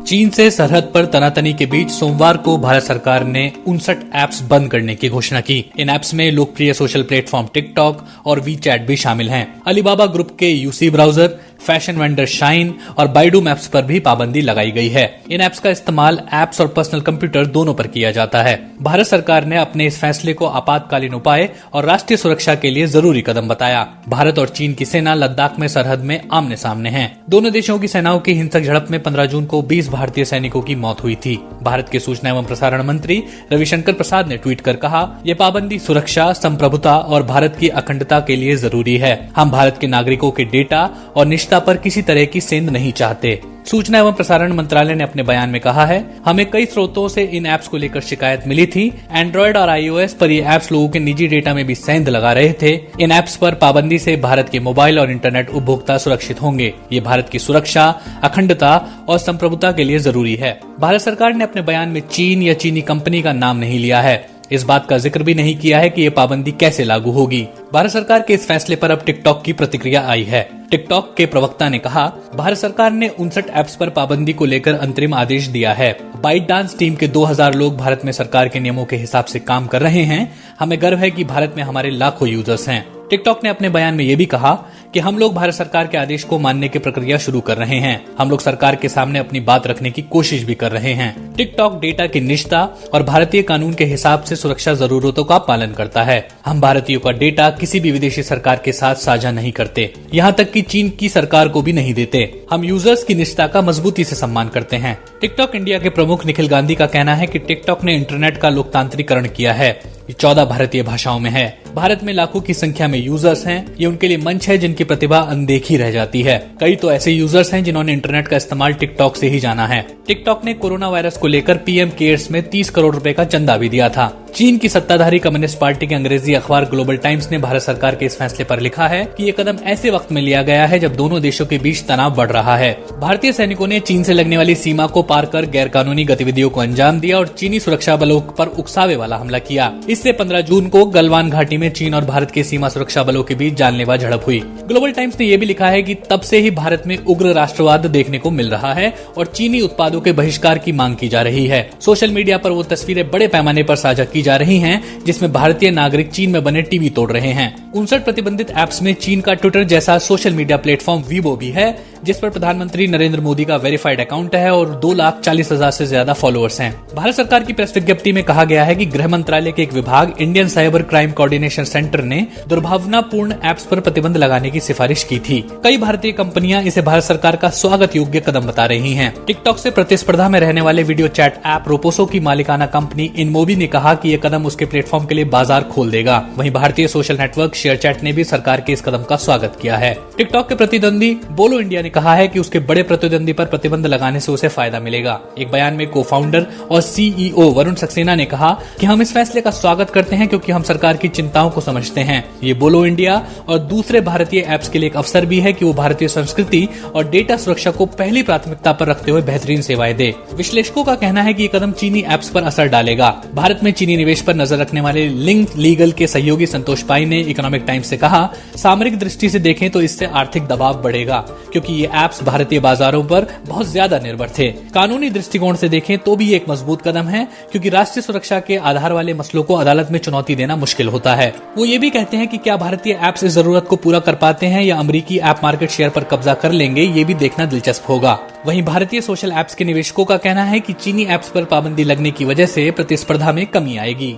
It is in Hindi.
चीन से सरहद पर तनातनी के बीच सोमवार को भारत सरकार ने 59 ऐप्स बंद करने की घोषणा की। इन ऐप्स में लोकप्रिय सोशल प्लेटफॉर्म टिकटॉक और वीचैट भी शामिल हैं। अलीबाबा ग्रुप के UC browser, fashion vendor shine और बाइडू मैप्स पर भी पाबंदी लगाई गई है। इन ऐप्स का इस्तेमाल ऐप्स और पर्सनल कंप्यूटर दोनों पर किया जाता है। भारत सरकार ने अपने इस फैसले को आपातकालीन उपाय और राष्ट्रीय सुरक्षा के लिए जरूरी कदम बताया। भारत और चीन की सेना लद्दाख में सरहद में आमने सामने हैं। दोनों देशों की सेनाओं की हिंसक झड़प में 15 जून को 20 भारतीय सैनिकों की मौत हुई थी। भारत के सूचना एवं प्रसारण मंत्री रविशंकर प्रसाद ने ट्वीट कर कहा, ये पाबंदी सुरक्षा, संप्रभुता और भारत की अखंडता के लिए जरूरी है। हम भारत के नागरिकों के डेटा और निष्ठा पर किसी तरह की सेंध नहीं चाहते। सूचना एवं प्रसारण मंत्रालय ने अपने बयान में कहा है, हमें कई स्रोतों से इन ऐप्स को लेकर शिकायत मिली थी। एंड्रॉयड और iOS पर ये ऐप्स लोगों के निजी डेटा में भी सेंध लगा रहे थे। इन ऐप्स पर पाबंदी से भारत के मोबाइल और इंटरनेट उपभोक्ता सुरक्षित होंगे। ये भारत की सुरक्षा, अखंडता और संप्रभुता के लिए जरूरी है। भारत सरकार ने अपने बयान में चीन या चीनी कंपनी का नाम नहीं लिया है। इस बात का जिक्र भी नहीं किया है कि ये पाबंदी कैसे लागू होगी। भारत सरकार के इस फैसले पर अब टिकटॉक की प्रतिक्रिया आई है। टिकटॉक के प्रवक्ता ने कहा, भारत सरकार ने 59 ऐप्स पर पाबंदी को लेकर अंतरिम आदेश दिया है। बाइट डांस टीम के 2000 लोग भारत में सरकार के नियमों के हिसाब से काम कर रहे हैं। हमें गर्व है कि भारत में हमारे लाखों यूजर्स हैं। टिकटॉक ने अपने बयान में ये भी कहा कि हम लोग भारत सरकार के आदेश को मानने की प्रक्रिया शुरू कर रहे हैं। हम लोग सरकार के सामने अपनी बात रखने की कोशिश भी कर रहे हैं। टिकटॉक डेटा की निष्ठा और भारतीय कानून के हिसाब से सुरक्षा जरूरतों का पालन करता है। हम भारतीयों का डेटा किसी भी विदेशी सरकार के साथ साझा नहीं करते, यहाँ तक कि चीन की सरकार को भी नहीं देते। हम यूजर्स की निष्ठा का मजबूती से सम्मान करते हैं। टिकटॉक इंडिया के प्रमुख निखिल गांधी का कहना है कि टिकटॉक ने इंटरनेट का लोकतांत्रिकरण किया है। ये 14 भारतीय भाषाओं में है। भारत में लाखों की संख्या में यूजर्स हैं। ये उनके लिए मंच है जिनकी प्रतिभा अनदेखी रह जाती है। कई तो ऐसे यूजर्स हैं जिन्होंने इंटरनेट का इस्तेमाल टिकटॉक से ही जाना है। टिकटॉक ने कोरोना वायरस को लेकर पीएम केयर्स में 30 करोड़ रुपए का चंदा भी दिया था। चीन की सत्ताधारी कम्युनिस्ट पार्टी के अंग्रेजी अखबार ग्लोबल टाइम्स ने भारत सरकार के इस फैसले पर लिखा है कि ये कदम ऐसे वक्त में लिया गया है जब दोनों देशों के बीच तनाव बढ़ रहा है। भारतीय सैनिकों ने चीन से लगने वाली सीमा को पार कर गैरकानूनी गतिविधियों को अंजाम दिया और चीनी सुरक्षा बलों पर उकसावे वाला हमला किया। इससे 15 जून को गलवान घाटी में चीन और भारत के सीमा सुरक्षा बलों के बीच जानलेवा झड़प हुई। ग्लोबल टाइम्स ने यह भी लिखा है कि तब से ही भारत में उग्र राष्ट्रवाद देखने को मिल रहा है और चीनी उत्पादों के बहिष्कार की मांग की जा रही है। सोशल मीडिया पर वो तस्वीरें बड़े पैमाने पर साझा की जा रही हैं जिसमें भारतीय नागरिक चीन में बने टीवी तोड़ रहे हैं। 59 प्रतिबंधित ऐप्स में चीन का ट्विटर जैसा सोशल मीडिया प्लेटफॉर्म वीबो भी है, जिस पर प्रधानमंत्री नरेंद्र मोदी का वेरीफाइड अकाउंट है और 2,40,000 से ज्यादा फॉलोअर्स हैं। भारत सरकार की प्रेस विज्ञप्ति में कहा गया है कि गृह मंत्रालय के एक विभाग Indian cyber crime coordination centre ने दुर्भावनापूर्ण ऐप्स पर प्रतिबंध लगाने की सिफारिश की थी। कई भारतीय कंपनियां इसे भारत सरकार का स्वागत योग्य कदम बता रही हैं। टिकटॉक से प्रतिस्पर्धा में रहने वाले वीडियो चैट ऐप रोपोसो की मालिकाना कंपनी इनमोबी ने कहा कि यह कदम उसके प्लेटफॉर्म के लिए बाजार खोल देगा। वहीं भारतीय सोशल नेटवर्क शेयरचैट ने भी सरकार के इस कदम का स्वागत किया है। टिकटॉक के प्रतिद्वंदी बोलो इंडिया ने कहा है कि उसके बड़े प्रतिद्वंदी पर प्रतिबंध लगाने से उसे फायदा मिलेगा। एक बयान में को फाउंडर और सीईओ वरुण सक्सेना ने कहा कि हम इस फैसले का स्वागत करते हैं क्योंकि हम सरकार की चिंताओं को समझते हैं। ये बोलो इंडिया और दूसरे भारतीय ऐप्स के लिए एक अवसर भी है कि वो भारतीय संस्कृति और डेटा सुरक्षा को पहली प्राथमिकता पर रखते हुए बेहतरीन सेवाएं दे। विश्लेषकों का कहना है कि ये कदम चीनी ऐप्स पर असर डालेगा। भारत में चीनी निवेश पर नजर रखने वाले लिंक लीगल के सहयोगी संतोष पाई ने इकोनॉमिक टाइम्स से कहा, सामरिक दृष्टि से देखें तो इससे आर्थिक दबाव बढ़ेगा क्योंकि ये ऐप्स भारतीय बाजारों पर बहुत ज्यादा निर्भर थे। कानूनी दृष्टिकोण से देखें तो भी ये एक मजबूत कदम है क्योंकि राष्ट्रीय सुरक्षा के आधार वाले मसलों को अदालत में चुनौती देना मुश्किल होता है। वो ये भी कहते हैं कि क्या भारतीय ऐप्स इस जरूरत को पूरा कर पाते हैं या अमेरिकी ऐप मार्केट शेयर पर कब्जा कर लेंगे, ये भी देखना दिलचस्प होगा। वहीं भारतीय सोशल ऐप्स के निवेशकों का कहना है कि चीनी ऐप्स पर पाबंदी लगने की वजह से प्रतिस्पर्धा में कमी आएगी।